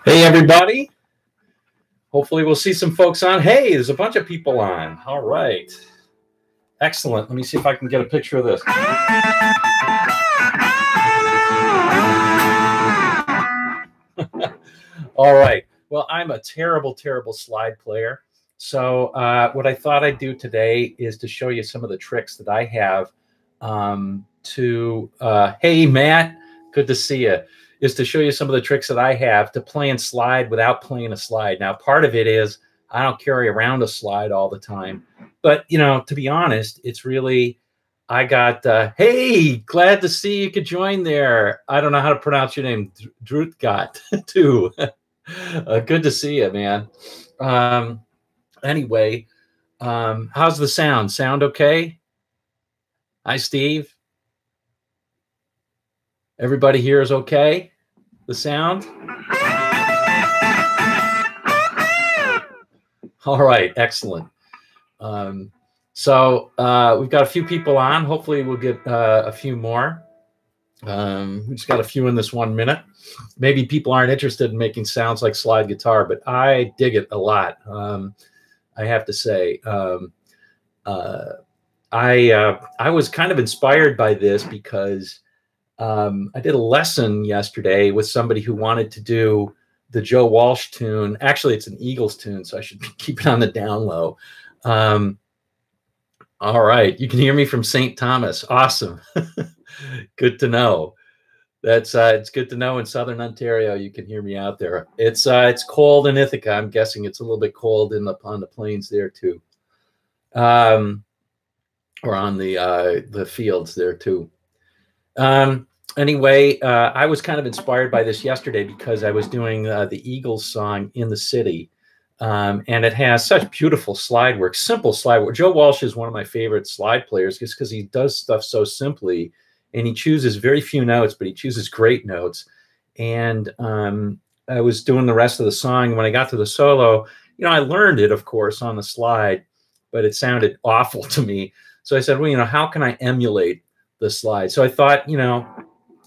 Hey, everybody. Hopefully we'll see some folks on. Hey, there's a bunch of people on. All right. Excellent. Let me see if I can get a picture of this. All right. Well, I'm a terrible, terrible slide player. So what I thought I'd do today is to show you some of the tricks that I have hey, Matt, good to see you, is to show you some of the tricks that I have to play and slide without playing a slide. Now, part of it is I don't carry around a slide all the time. But, you know, to be honest, it's really, I got, hey, glad to see you could join there. I don't know how to pronounce your name, Drutgat, too. Good to see you, man. Anyway, how's the sound? Sound okay? Hi, Steve. Everybody here is okay? The sound? All right, excellent. So we've got a few people on. Hopefully we'll get a few more. We just got a few in this 1 minute. Maybe people aren't interested in making sounds like slide guitar, but I dig it a lot. I have to say, I was kind of inspired by this because I did a lesson yesterday with somebody who wanted to do the Joe Walsh tune. Actually, it's an Eagles tune, so I should keep it on the down low. All right, you can hear me from St. Thomas. Awesome. Good to know. That's it's good to know in Southern Ontario you can hear me out there. It's cold in Ithaca. I'm guessing it's a little bit cold on the plains there too, or on the fields there too. Anyway, I was kind of inspired by this yesterday because I was doing the Eagles song In the City, and it has such beautiful slide work, simple slide work. Joe Walsh is one of my favorite slide players just because he does stuff so simply. And he chooses very few notes, but he chooses great notes. And I was doing the rest of the song. When I got to the solo, you know, I learned it, of course, on the slide, but it sounded awful to me. So I said, well, you know, how can I emulate the slide? So I thought, you know,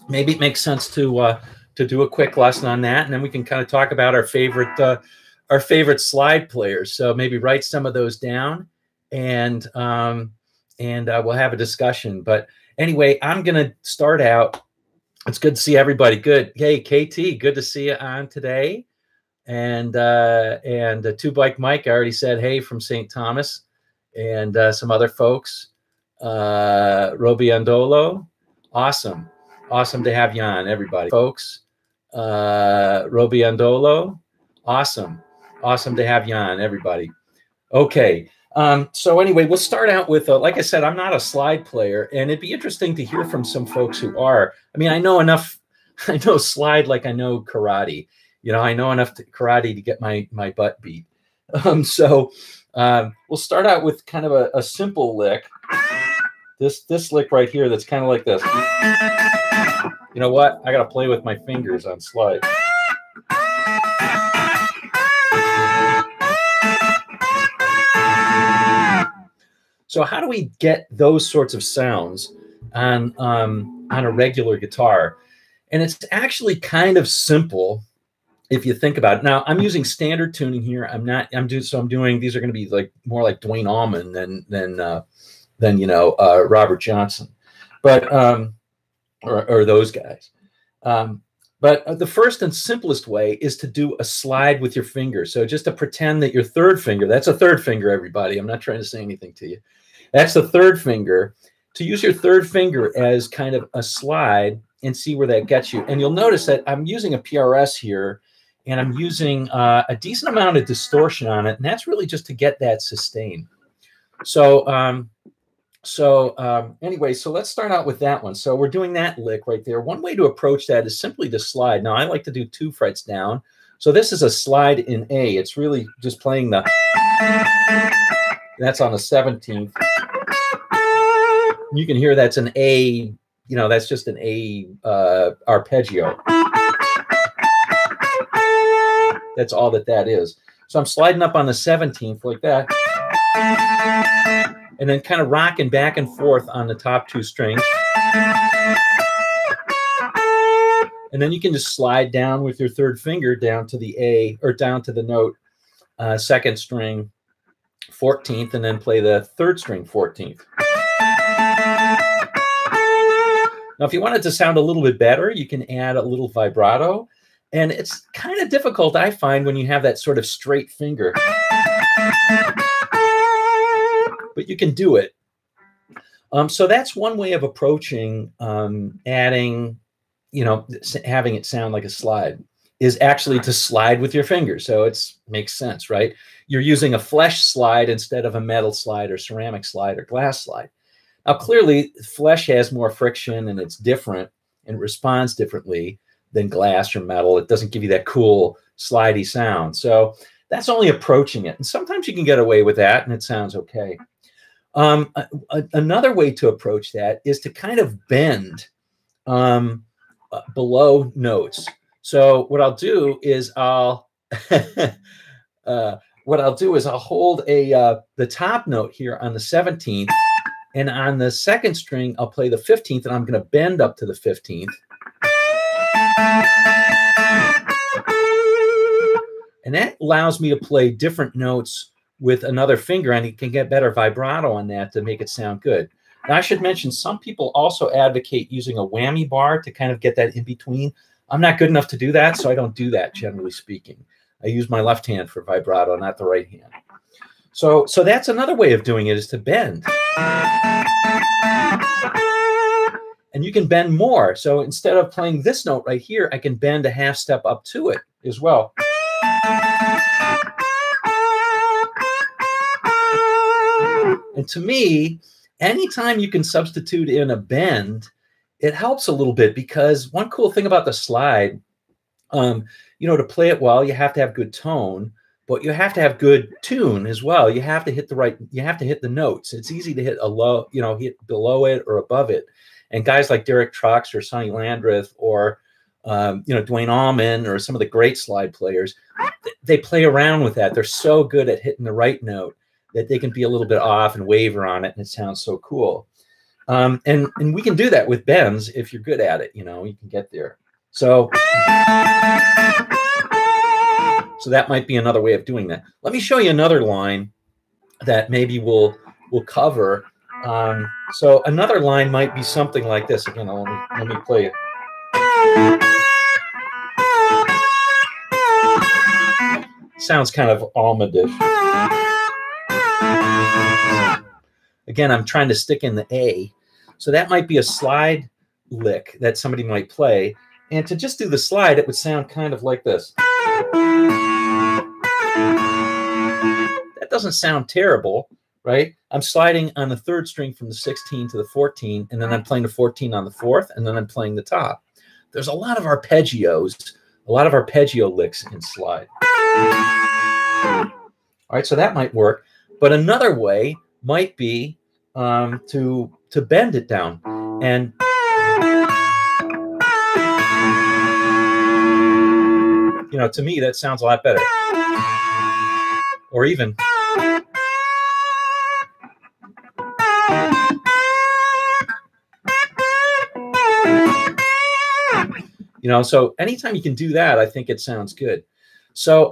maybe it makes sense to do a quick lesson on that, and then we can kind of talk about our favorite slide players. So maybe write some of those down, and we'll have a discussion. But anyway, I'm going to start out. It's good to see everybody. Good. Hey, KT, good to see you on today. And Two Bike Mike, I already said hey from St. Thomas, and some other folks. Roby Andolo, awesome. Awesome to have you on, everybody. Folks, Roby Andolo, awesome. Awesome to have you on, everybody. Okay. So anyway, we'll start out with, like I said, I'm not a slide player, and it'd be interesting to hear from some folks who are. I mean, I know enough. I know slide like I know karate. You know, I know enough karate to get my butt beat. So we'll start out with kind of a simple lick. This lick right here that's kind of like this. You know what? I got to play with my fingers on slide. So how do we get those sorts of sounds on a regular guitar? And it's actually kind of simple if you think about it. Now I'm using standard tuning here. I'm doing these are going to be like more like Dwayne Allman than you know Robert Johnson, but or those guys. But the first and simplest way is to do a slide with your finger. So just to pretend that your third finger, that's a third finger, everybody. I'm not trying to say anything to you. That's the third finger. To use your third finger as kind of a slide and see where that gets you. And you'll notice that I'm using a PRS here, and I'm using a decent amount of distortion on it. And that's really just to get that sustain. So anyway, so let's start out with that one. So we're doing that lick right there. One way to approach that is simply to slide. Now I like to do 2 frets down. So this is a slide in A. It's really just playing the, that's on the 17th. You can hear that's an A, you know, that's just an A arpeggio. That's all that is. So I'm sliding up on the 17th like that. And then kind of rocking back and forth on the top 2 strings. And then you can just slide down with your third finger down to the A, or down to the note second string 14th, and then play the third string 14th. Now, if you want it to sound a little bit better, you can add a little vibrato. And it's kind of difficult, I find, when you have that sort of straight finger. But you can do it. So that's one way of approaching adding, you know, having it sound like a slide, is actually to slide with your fingers. So it makes sense, right? You're using a flesh slide instead of a metal slide or ceramic slide or glass slide. Now, clearly, flesh has more friction and it's different and responds differently than glass or metal. It doesn't give you that cool slidey sound. So that's only approaching it. And sometimes you can get away with that and it sounds okay. Another way to approach that is to kind of bend below notes. So what I'll do is I'll hold the top note here on the 17th, and on the second string I'll play the 15th, and I'm going to bend up to the 15th. And that allows me to play different notes with another finger, and you can get better vibrato on that to make it sound good. Now, I should mention, some people also advocate using a whammy bar to kind of get that in between. I'm not good enough to do that, so I don't do that, generally speaking. I use my left hand for vibrato, not the right hand. So that's another way of doing it, is to bend. And you can bend more. So instead of playing this note right here, I can bend a half step up to it as well. And to me, anytime you can substitute in a bend, it helps a little bit, because one cool thing about the slide, you know, to play it well, you have to have good tone, but you have to have good tune as well. You have to hit the notes. It's easy to hit a low, you know, hit below it or above it. And guys like Derek Trucks or Sonny Landreth or, you know, Dwayne Allman or some of the great slide players, they play around with that. They're so good at hitting the right note that they can be a little bit off and waver on it, and it sounds so cool. And we can do that with bends if you're good at it. You know, you can get there. So that might be another way of doing that. Let me show you another line that maybe we'll cover. So another line might be something like this. Again, let me play it. Sounds kind of Alma-ish. Again, I'm trying to stick in the A. So that might be a slide lick that somebody might play. And to just do the slide, it would sound kind of like this. That doesn't sound terrible, right? I'm sliding on the third string from the 16 to the 14, and then I'm playing the 14 on the fourth, and then I'm playing the top. There's a lot of arpeggios, a lot of arpeggio licks in slide. All right, so that might work. But another way might be to bend it down. And you know, to me, that sounds a lot better. Or even. You know, so anytime you can do that, I think it sounds good. So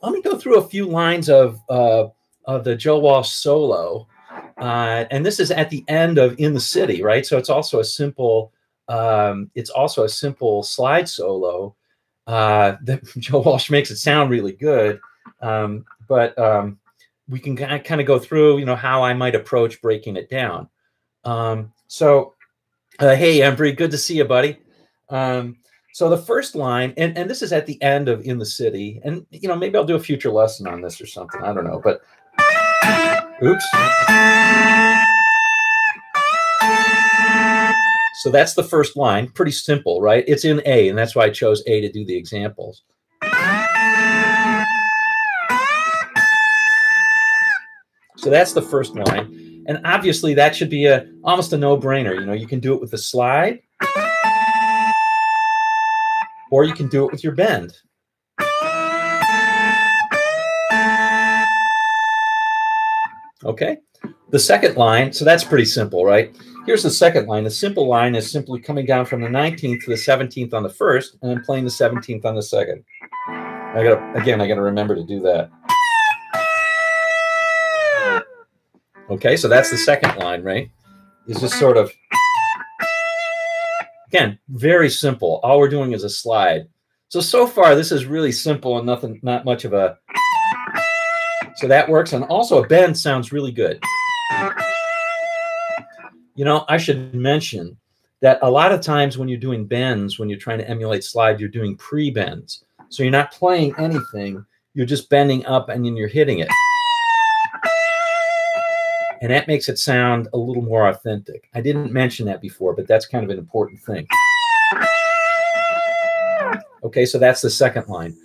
let me go through a few lines of the Joe Walsh solo. And this is at the end of In the City, right? So it's also a simple slide solo that Joe Walsh makes it sound really good. But we can kind of go through, you know, how I might approach breaking it down. Hey, Embry, good to see you, buddy. So the first line, and this is at the end of In the City, and, you know, maybe I'll do a future lesson on this or something. I don't know, but oops. So that's the first line. Pretty simple, right? It's in A, and that's why I chose A to do the examples. So that's the first line. And obviously that should be almost a no-brainer. You know, you can do it with the slide, or you can do it with your bend. Okay. The second line, so that's pretty simple, right? Here's the second line. The simple line is simply coming down from the 19th to the 17th on the first, and then playing the 17th on the second. I gotta remember to do that. Okay, so that's the second line, right? Is just sort of, again, very simple. All we're doing is a slide. So far, this is really simple and not much of a, so that works. And also a bend sounds really good. You know, I should mention that a lot of times when you're doing bends, when you're trying to emulate slide, you're doing pre-bends. So you're not playing anything, you're just bending up and then you're hitting it. And that makes it sound a little more authentic. I didn't mention that before, but that's kind of an important thing. Okay, so that's the second line.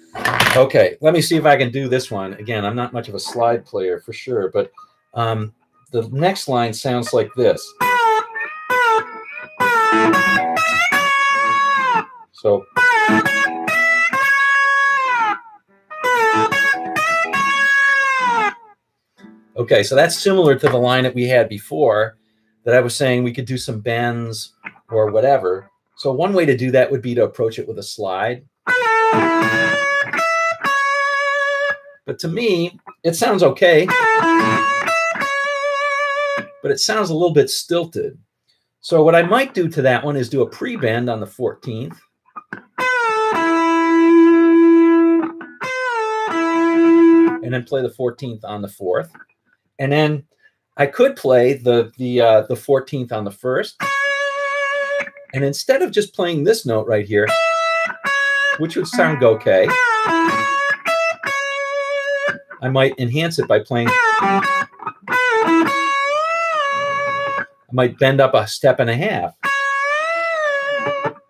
Okay, let me see if I can do this one. Again, I'm not much of a slide player for sure, but the next line sounds like this. So, okay, so that's similar to the line that we had before that I was saying we could do some bends or whatever. So one way to do that would be to approach it with a slide. But to me, it sounds okay, but it sounds a little bit stilted. So what I might do to that one is do a pre-bend on the 14th. And then play the 14th on the 4th. And then I could play the 14th on the 1st. And instead of just playing this note right here, which would sound okay, I might enhance it by playing, I might bend up a step and a half.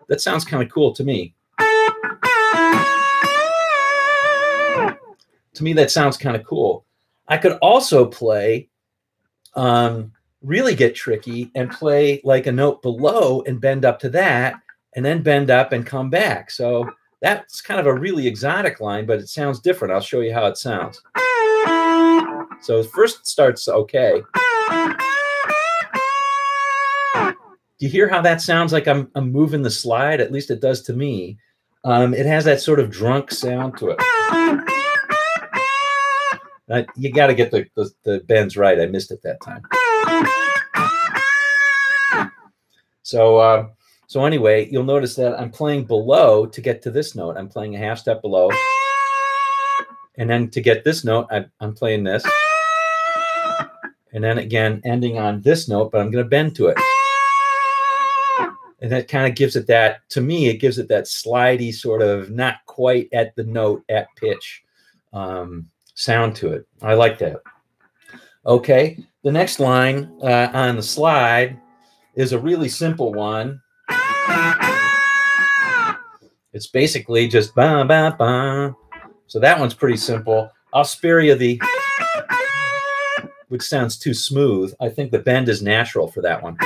That sounds kind of cool to me. To me, that sounds kind of cool. I could also play, really get tricky and play like a note below and bend up to that and then bend up and come back. So that's kind of a really exotic line, but it sounds different. I'll show you how it sounds. So first it starts okay. Do you hear how that sounds like I'm moving the slide? At least it does to me. It has that sort of drunk sound to it. You got to get the bends right. I missed it that time. So anyway, you'll notice that I'm playing below to get to this note. I'm playing a half step below. And then to get this note, I'm playing this. And then again, ending on this note, but I'm going to bend to it. And that kind of gives it that, to me, it gives it that slidey sort of not quite at the note, at pitch sound to it. I like that. Okay, the next line on the slide is a really simple one. It's basically just ba ba ba. So that one's pretty simple. I'll spare you the, which sounds too smooth. I think the bend is natural for that one.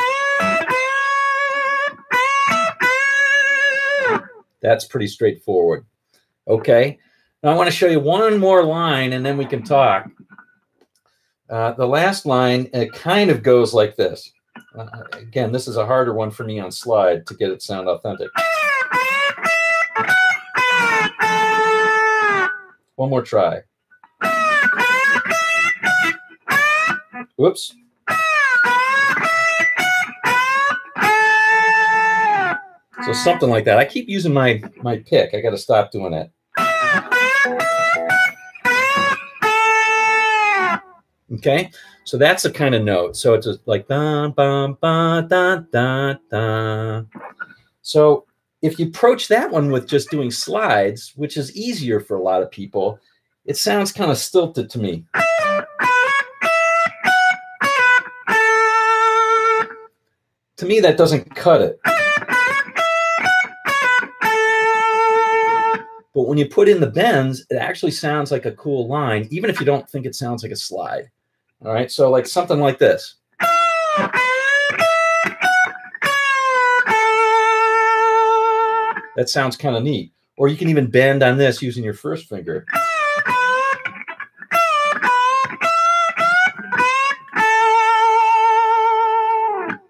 That's pretty straightforward. Okay. Now I want to show you one more line and then we can talk. The last line, it kind of goes like this. Again, this is a harder one for me on slide to get it sound authentic. One more try. Whoops. So something like that. I keep using my pick. I got to stop doing that. Okay, so that's a kind of note. So it's just like da ba ba da da da. So if you approach that one with just doing slides, which is easier for a lot of people, it sounds kind of stilted to me. To me, that doesn't cut it. But when you put in the bends, it actually sounds like a cool line, even if you don't think it sounds like a slide. All right, so like something like this. That sounds kind of neat. Or you can even bend on this using your first finger.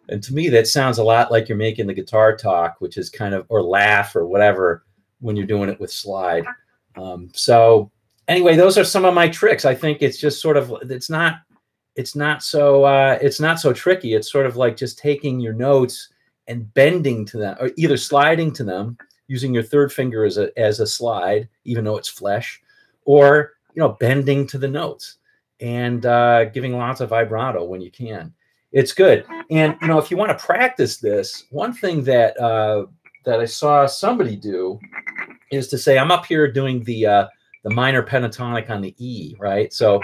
And And to me, that sounds a lot like you're making the guitar talk, which is kind of, or laugh or whatever, when you're doing it with slide. So anyway, those are some of my tricks. I think it's just sort of, it's not so tricky. It's sort of like just taking your notes and bending to them, or either sliding to them using your third finger as a slide, even though it's flesh, or, you know, bending to the notes and giving lots of vibrato when you can. It's good. And, you know, if you want to practice this, one thing that that I saw somebody do is to say, I'm up here doing the minor pentatonic on the E, right? So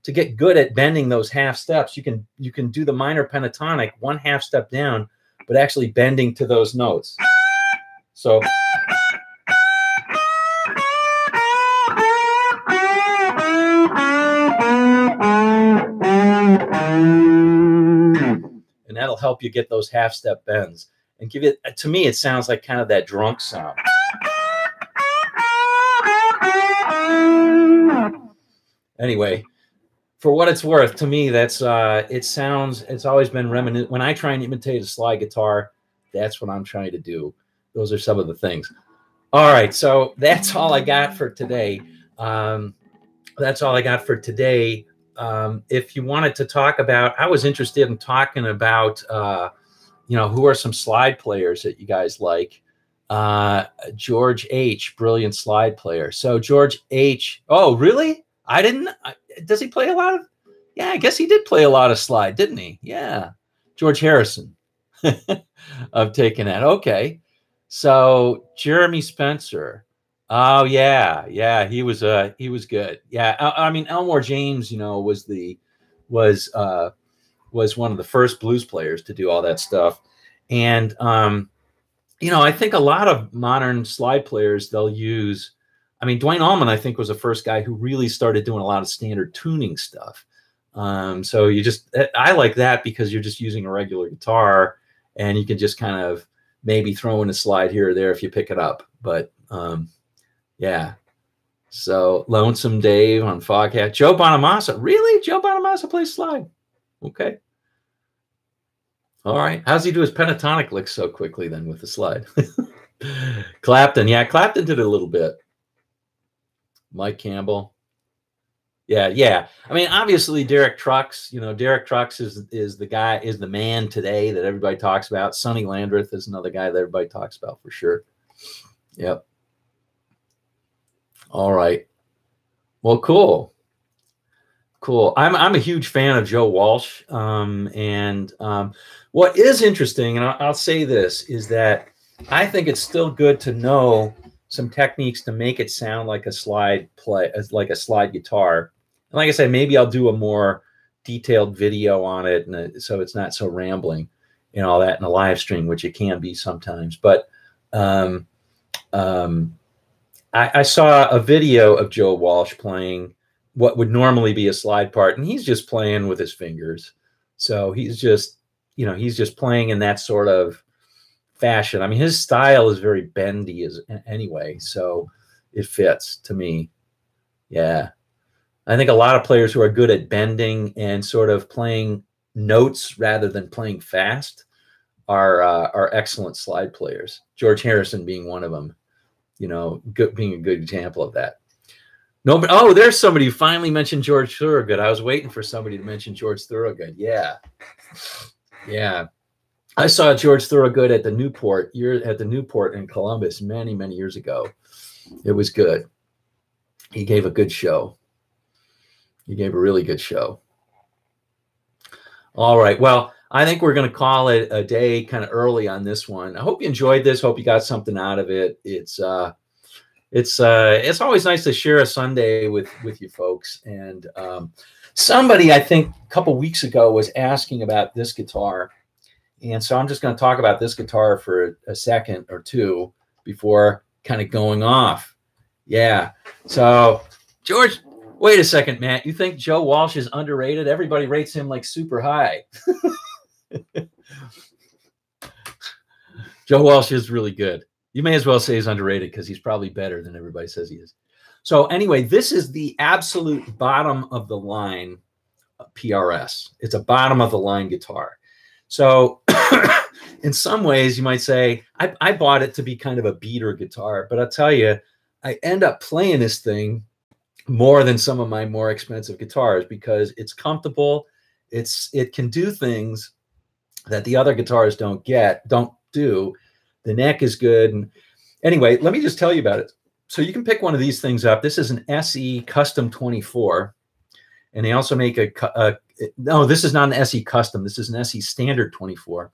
to get good at bending those half steps, you can do the minor pentatonic 1/2 step down, but actually bending to those notes. So and that'll help you get those half step bends and give it, to me, it sounds like kind of that drunk sound. Anyway, for what it's worth, to me, that's it's always been reminiscent. When I try and imitate a slide guitar, that's what I'm trying to do. Those are some of the things. All right, so that's all I got for today. That's all I got for today. If you wanted to talk about, I was interested in talking about, you know, who are some slide players that you guys like? George H., brilliant slide player. So George H., oh, really? I didn't, does he play a lot of, yeah, I guess he did play a lot of slide, didn't he? Yeah. George Harrison. I've taken that. Okay. So Jeremy Spencer. Oh yeah. Yeah. He was good. Yeah. I mean, Elmore James, you know, was one of the first blues players to do all that stuff. And, you know, I think a lot of modern slide players, they'll use, I mean, Duane Allman, I think, was the first guy who really started doing a lot of standard tuning stuff. So I like that because you're just using a regular guitar and you can just kind of maybe throw in a slide here or there if you pick it up. But yeah. So Lonesome Dave on Foghat. Joe Bonamassa. Really? Joe Bonamassa plays slide. Okay. All right. How's he do his pentatonic licks so quickly then with the slide? Clapton. Yeah, Clapton did it a little bit. Mike Campbell. Yeah, yeah. I mean, obviously Derek Trucks, you know, Derek Trucks is the guy, is the man today that everybody talks about. Sonny Landreth is another guy that everybody talks about for sure. Yep. All right. Well, cool. Cool. I'm a huge fan of Joe Walsh. What is interesting, and I'll say this, is that I think it's still good to know some techniques to make it sound like a slide play, like a slide guitar. And like I said, maybe I'll do a more detailed video on it, and so it's not so rambling and all that in a live stream, which it can be sometimes. But I saw a video of Joe Walsh playing what would normally be a slide part, and he's just playing with his fingers. So he's just, you know, he's just playing in that sort of fashion. I mean, his style is very bendy anyway, so it fits to me. Yeah. I think a lot of players who are good at bending and sort of playing notes rather than playing fast are excellent slide players. George Harrison being one of them, you know, being a good example of that. No, but oh, there's somebody who finally mentioned George Thorogood. I was waiting for somebody to mention George Thorogood. Yeah. Yeah. I saw George Thorogood at the Newport in Columbus many, many years ago. It was good. He gave a good show. He gave a really good show. All right. Well, I think we're going to call it a day kind of early on this one. I hope you enjoyed this. Hope you got something out of it. It's always nice to share a Sunday with you folks. And somebody, I think a couple weeks ago, was asking about this guitar. And so I'm just going to talk about this guitar for a second or two before kind of going off. Yeah. So George, wait a second, Matt. You think Joe Walsh is underrated? Everybody rates him like super high. Joe Walsh is really good. You may as well say he's underrated because he's probably better than everybody says he is. So anyway, this is the absolute bottom of the line PRS. It's a bottom of the line guitar. So in some ways you might say, I bought it to be kind of a beater guitar, but I'll tell you, I end up playing this thing more than some of my more expensive guitars because it's comfortable. It can do things that the other guitars don't do. The neck is good. And anyway, let me just tell you about it. So you can pick one of these things up. This is an SE Custom 24. And they also make no, this is not an SE Custom. This is an SE Standard 24.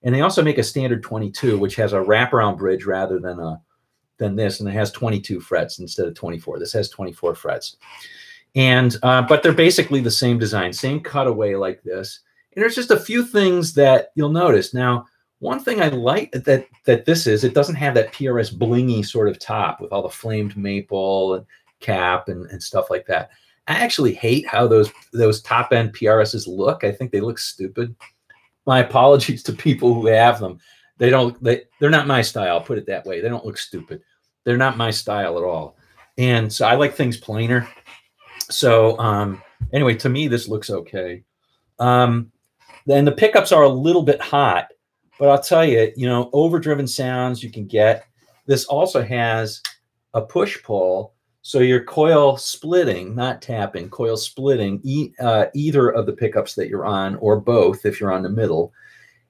And they also make a Standard 22, which has a wraparound bridge rather than this. And it has 22 frets instead of 24. This has 24 frets. And but they're basically the same design, same cutaway like this. And there's just a few things that you'll notice. Now, one thing I like that this is, it doesn't have that PRS blingy sort of top with all the flamed maple and cap and stuff like that. I actually hate how those top end PRSs look. I think they look stupid. My apologies to people who have them. They're not my style, put it that way. They don't look stupid. They're not my style at all. And so I like things plainer. So anyway, to me, this looks okay. Then the pickups are a little bit hot, but I'll tell you, overdriven sounds you can get. This also has a push-pull, so you're coil splitting, not tapping, coil splitting either of the pickups that you're on, or both if you're on the middle.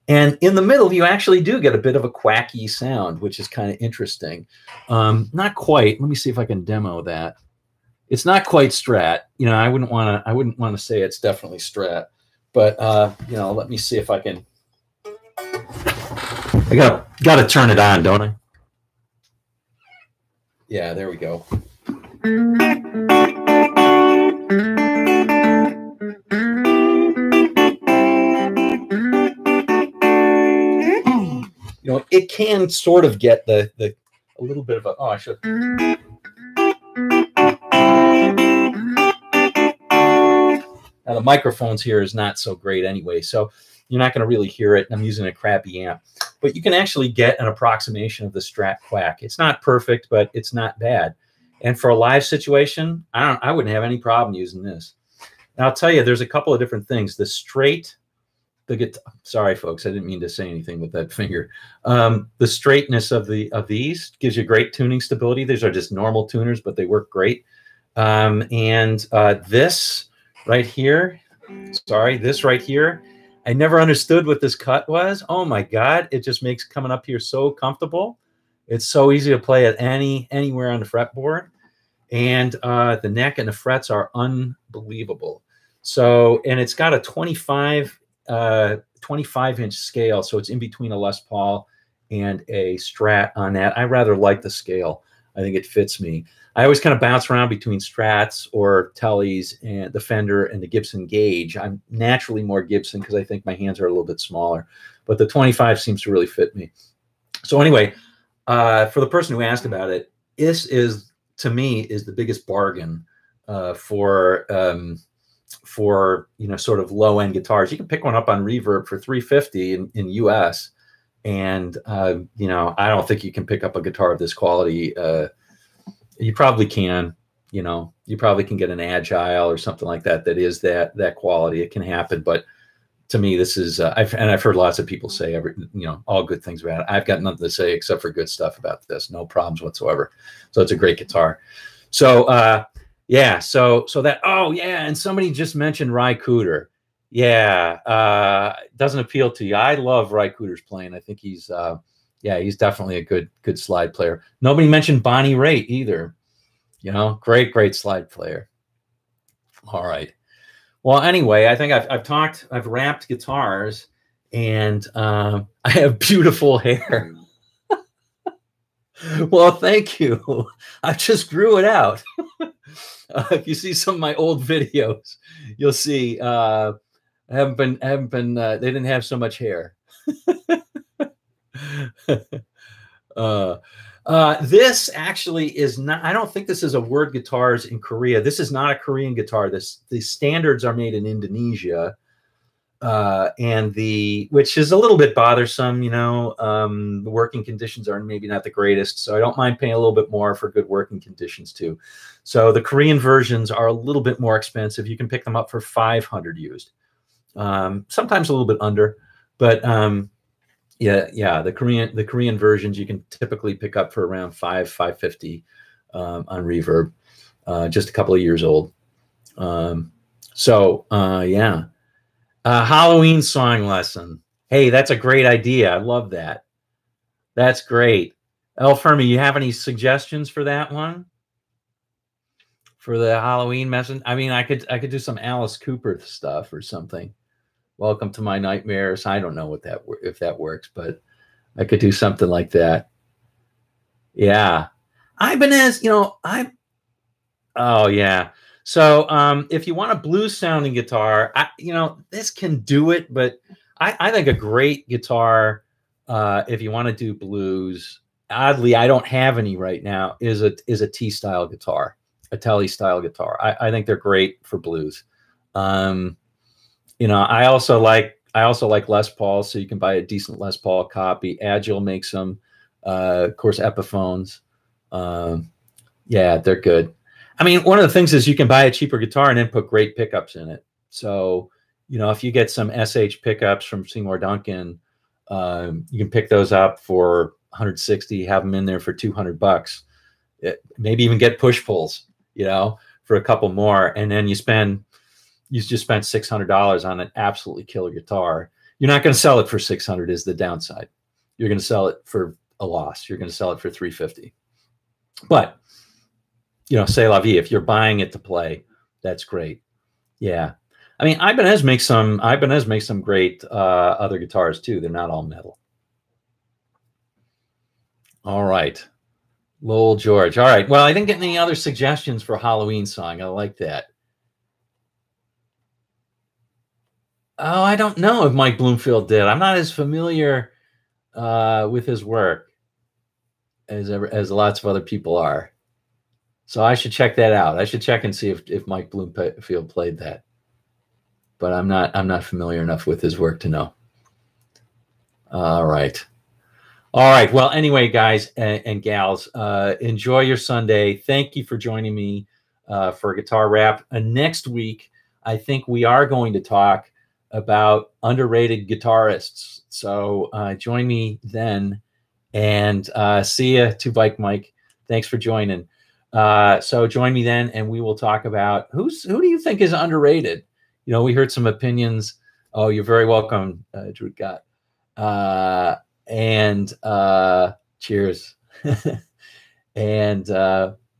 And in the middle, you actually do get a bit of a quacky sound, which is kind of interesting. Not quite. Let me see if I can demo that. It's not quite Strat. I wouldn't want to say it's definitely Strat, but let me see if I can. I gotta turn it on, don't I? Yeah, there we go. It can sort of get a little bit of a, I should. Now the microphones here is not so great anyway, so you're not going to really hear it. I'm using a crappy amp, but you can actually get an approximation of the Strat quack. It's not perfect, but it's not bad. And for a live situation, I wouldn't have any problem using this. Now I'll tell you, there's a couple of different things. Sorry, folks, I didn't mean to say anything with that finger. The straightness of these gives you great tuning stability. These are just normal tuners, but they work great. This right here, this right here, I never understood what this cut was. Oh my God, it just makes coming up here so comfortable. It's so easy to play at anywhere on the fretboard. And the neck and the frets are unbelievable. So, and it's got a 25-inch scale, so it's in between a Les Paul and a Strat on that. I rather like the scale. I think it fits me. I always kind of bounce around between Strats or Tellys and the Fender and the Gibson Gauge. I'm naturally more Gibson because I think my hands are a little bit smaller, but the 25 seems to really fit me. So anyway, for the person who asked about it, this is, to me, is the biggest bargain for sort of low end guitars. You can pick one up on Reverb for $350 in US, and I don't think you can pick up a guitar of this quality. You probably can. You probably can get an Agile or something like that that is that quality. It can happen, but to me, this is I've heard lots of people say all good things about it. I've got nothing to say except for good stuff about this. No problems whatsoever. So it's a great guitar. So yeah, so that, oh yeah, and somebody just mentioned Ry Cooder. Yeah, doesn't appeal to you. I love Ry Cooder's playing. I think he's definitely a good slide player. Nobody mentioned Bonnie Raitt either. Great slide player. All right. Well, anyway, I think I've wrapped guitars, and I have beautiful hair. Well, thank you. I just grew it out. If you see some of my old videos, you'll see they didn't have so much hair. This actually is not, I don't think this is a Word Guitars in Korea. This is not a Korean guitar. The standards are made in Indonesia. which is a little bit bothersome, you know. The working conditions are maybe not the greatest, so I don't mind paying a little bit more for good working conditions too. So the Korean versions are a little bit more expensive. You can pick them up for 500 used, sometimes a little bit under, but yeah, the Korean versions you can typically pick up for around $550 on Reverb, just a couple of years old. Yeah. Halloween song lesson. Hey, that's a great idea. I love that. That's great. El Fermi, you have any suggestions for that one? For the Halloween message? I mean, I could do some Alice Cooper stuff or something. Welcome to my nightmares. I don't know what if that works, but I could do something like that. Yeah. Ibanez, you know, oh yeah. So if you want a blues sounding guitar, you know, this can do it, but I think a great guitar, if you want to do blues, oddly, I don't have any right now, is a T-style guitar, a Tele style guitar. I think they're great for blues. You know, I also like Les Paul, so you can buy a decent Les Paul copy. Agile makes them, of course, Epiphones. Yeah, they're good. I mean, one of the things is you can buy a cheaper guitar and then put great pickups in it. So, you know, if you get some SH pickups from Seymour Duncan, you can pick those up for 160, have them in there for $200. Maybe even get push pulls, you know, for a couple more, and then you just spent $600 on an absolutely killer guitar. You're not going to sell it for $600 is the downside. You're going to sell it for a loss. You're going to sell it for $350. But you know, c'est la vie. If you're buying it to play, that's great. Yeah, I mean, Ibanez makes some great other guitars too. They're not all metal. All right, Lowell George. All right. Well, I didn't get any other suggestions for a Halloween song. I like that. Oh, I don't know if Mike Bloomfield did. I'm not as familiar with his work as lots of other people are. So I should check that out. I should check and see if Mike Bloomfield played that. But I'm not familiar enough with his work to know. All right. All right. Well, anyway, guys and gals, enjoy your Sunday. Thank you for joining me for Guitar Wrap. Next week, I think we are going to talk about underrated guitarists. So join me then, and see you to Bike Mike. Thanks for joining. So join me then, and we will talk about who do you think is underrated? You know, we heard some opinions. Oh, you're very welcome, Drew Gott. Cheers. And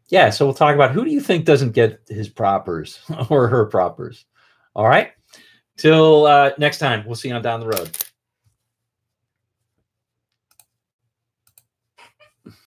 yeah, so we'll talk about who do you think doesn't get his propers or her propers. All right. Till next time, we'll see you on down the road.